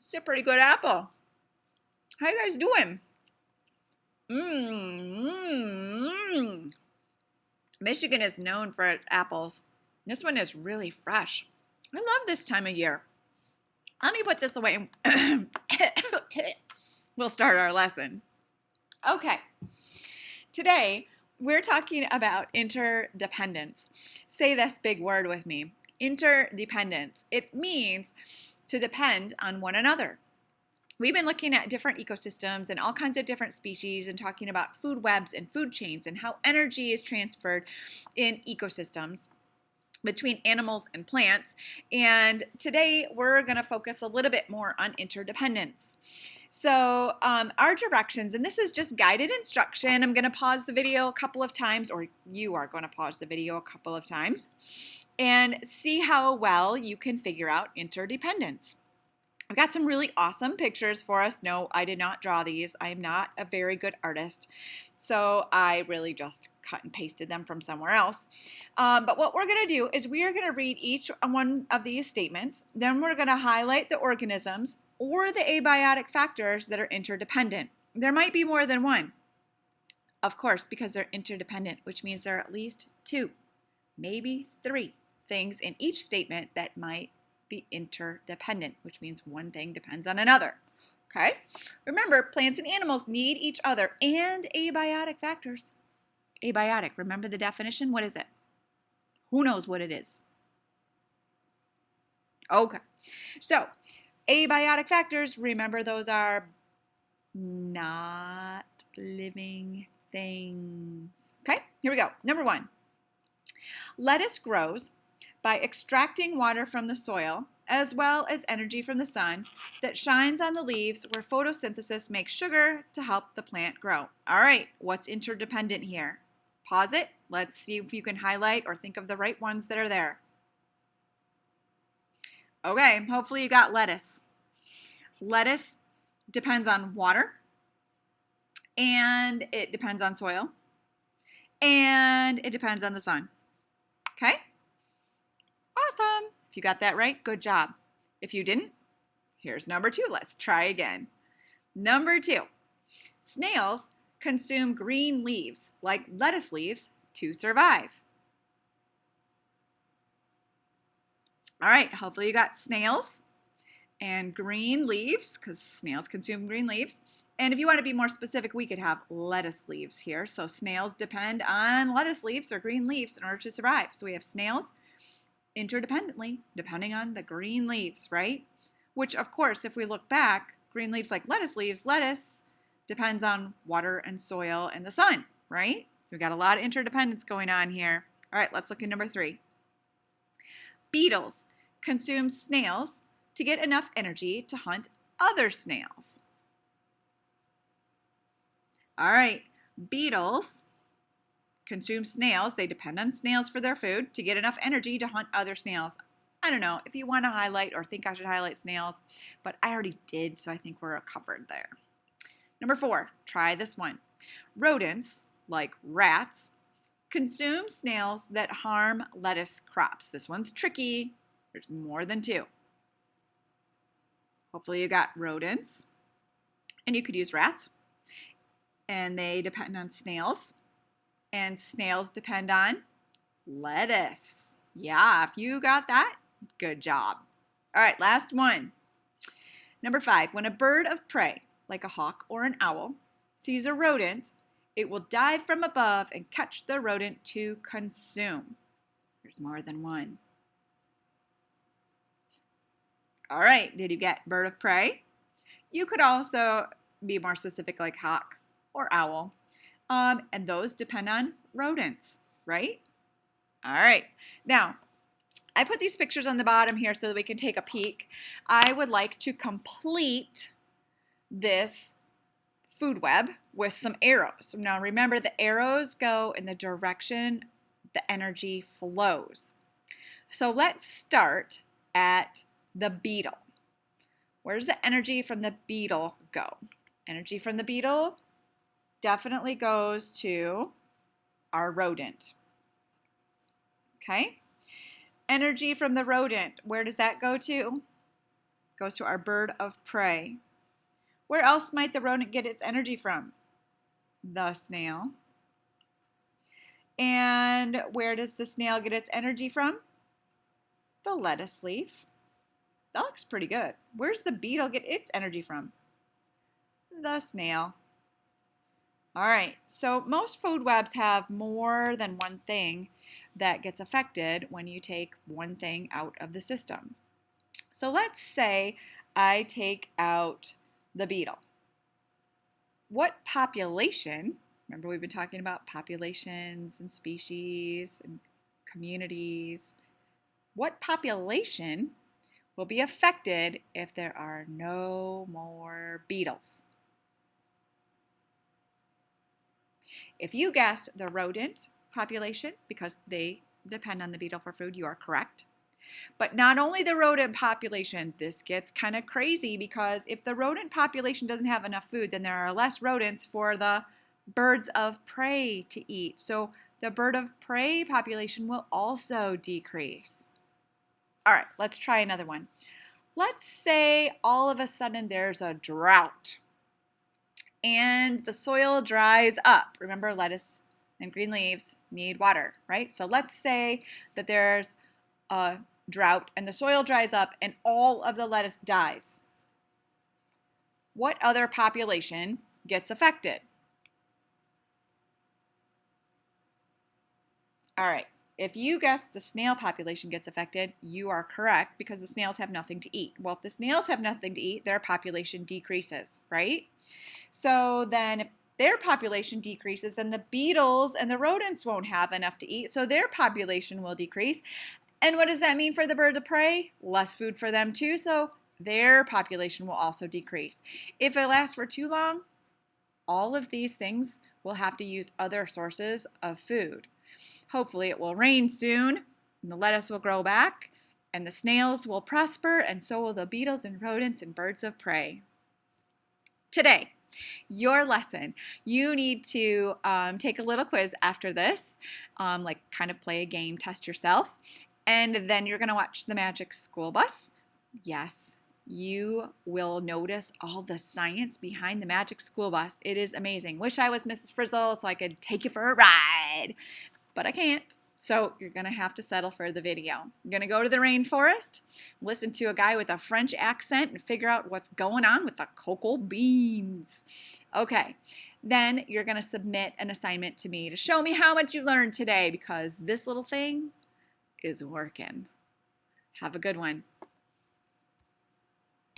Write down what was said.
It's a pretty good apple. How you guys doing? Mmm. Michigan is known for its apples. This one is really fresh. I love this time of year. Let me put this away. We'll start our lesson. Okay. Today, we're talking about interdependence. Say this big word with me. Interdependence. It means to depend on one another. We've been looking at different ecosystems and all kinds of different species and talking about food webs and food chains and how energy is transferred in ecosystems between animals and plants. And today we're going to focus a little bit more on interdependence. So our directions, and this is just guided instruction. I'm going to pause the video a couple of times, or you are going to pause the video a couple of times and see how well you can figure out interdependence. I've got some really awesome pictures for us. No, I did not draw these. I am not a very good artist. So I really just cut and pasted them from somewhere else. But what we're going to do is we are going to read each one of these statements. Then we're going to highlight the organisms or the abiotic factors that are interdependent. There might be more than one, of course, because they're interdependent, which means there are at least two, maybe three things in each statement that might be interdependent, which means one thing depends on another. Okay? Remember, plants and animals need each other and abiotic factors. Abiotic, remember the definition? What is it? Who knows what it is? Okay. So, abiotic factors, remember those are not living things. Okay? Here we go. Number one. Lettuce grows by extracting water from the soil, as well as energy from the sun that shines on the leaves where photosynthesis makes sugar to help the plant grow. All right, what's interdependent here? Pause it. Let's see if you can highlight or think of the right ones that are there. Okay, hopefully you got lettuce. Lettuce depends on water, and it depends on soil, and it depends on the sun. Okay? Awesome. If you got that right, good job. If you didn't, here's number two. Let's try again. Number two, snails consume green leaves, like lettuce leaves, to survive. All right, hopefully you got snails and green leaves, because snails consume green leaves. And if you want to be more specific, we could have lettuce leaves here. So snails depend on lettuce leaves or green leaves in order to survive. So we have snails interdependently, depending on the green leaves, right? Which, of course, if we look back, green leaves like lettuce leaves, lettuce depends on water and soil and the sun, right? So we got a lot of interdependence going on here. All right, let's look at number three. Beetles consume snails to get enough energy to hunt other snails. All right, beetles consume snails. They depend on snails for their food to get enough energy to hunt other snails. I don't know if you want to highlight or think I should highlight snails, but I already did, so I think we're covered there. Number four, try this one. Rodents, like rats, consume snails that harm lettuce crops. This one's tricky. There's more than two. Hopefully you got rodents, and you could use rats, and they depend on snails. And snails depend on lettuce. Yeah, if you got that, good job. All right, last one. Number five, when a bird of prey, like a hawk or an owl, sees a rodent, it will dive from above and catch the rodent to consume. There's more than one. All right, did you get bird of prey? You could also be more specific like hawk or owl. And those depend on rodents, right? All right. Now, I put these pictures on the bottom here so that we can take a peek. I would like to complete this food web with some arrows. Now, remember, the arrows go in the direction the energy flows. So let's start at the beetle. Where does the energy from the beetle go? Energy from the beetle definitely goes to our rodent. Okay? Energy from the rodent, where does that go to? Goes to our bird of prey. Where else might the rodent get its energy from? The snail. And where does the snail get its energy from? The lettuce leaf. That looks pretty good. Where's the beetle get its energy from? The snail. All right, so most food webs have more than one thing that gets affected when you take one thing out of the system. So let's say I take out the beetle. What population, remember we've been talking about populations and species and communities, what population will be affected if there are no more beetles? If you guessed the rodent population, because they depend on the beetle for food, you are correct. But not only the rodent population, this gets kind of crazy because if the rodent population doesn't have enough food, then there are less rodents for the birds of prey to eat. So the bird of prey population will also decrease. All right, let's try another one. Let's say all of a sudden there's a drought and the soil dries up. Remember, lettuce and green leaves need water, right? So let's say that there's a drought and the soil dries up and all of the lettuce dies. What other population gets affected? All right, if you guess the snail population gets affected, you are correct because the snails have nothing to eat. Well, if the snails have nothing to eat, their population decreases, right? So then if their population decreases, then the beetles and the rodents won't have enough to eat, so their population will decrease. And what does that mean for the birds of prey? Less food for them too, so their population will also decrease. If it lasts for too long, all of these things will have to use other sources of food. Hopefully it will rain soon, and the lettuce will grow back, and the snails will prosper, and so will the beetles and rodents and birds of prey. Today, your lesson, you need to take a little quiz after this, like kind of play a game, test yourself. And then you're going to watch the Magic School Bus. Yes, you will notice all the science behind the Magic School Bus. It is amazing. Wish I was Mrs. Frizzle so I could take you for a ride, but I can't. So you're going to have to settle for the video. You're going to go to the rainforest, listen to a guy with a French accent, and figure out what's going on with the cocoa beans. Okay, then you're going to submit an assignment to me to show me how much you learned today because this little thing is working. Have a good one.